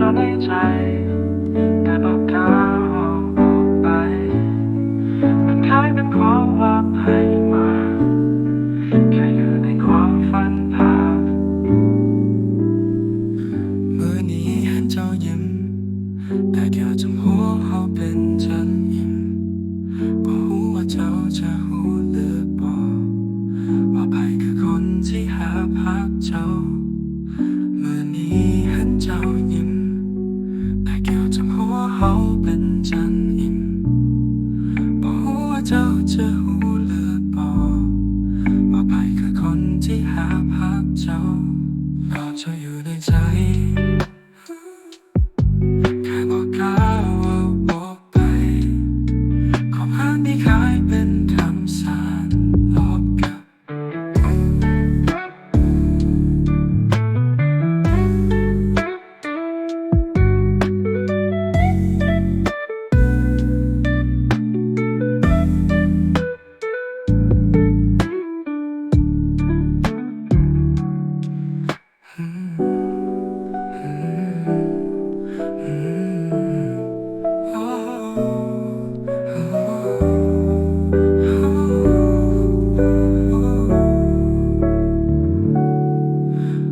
อยู่ในใจแต่บอกกล้าออกไปมันคล้ายเป็นความลับให้มาแค่อยู่ในความฝันภาพมื้อนี้เห็นเจ้ายิ้มแต่เกี่ยวจำหัวเขาเป็นฉันยิ้มบ่ฮู้ว่าเจ้าจะฮู้หรือบ่ว่าไผคือคนที่หาพักเจ้ามื้อนี้เห็นเจ้ายิ้มแต่เกี่ยวจำหัวเขาเป็นฉันยิ้มบ่ฮู้ว่าเจ้าจะฮู้หรือบ่ว่าไผคือคนที่หาพักเจ้าก็เจ้าอยู่ในใจแค่บอกกล่าวว่าบอกไปความหาไม่คล้ายเป็นคำสาปลบกับ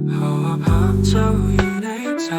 เพราะว่าภาพเจ้าอยู่ในใจ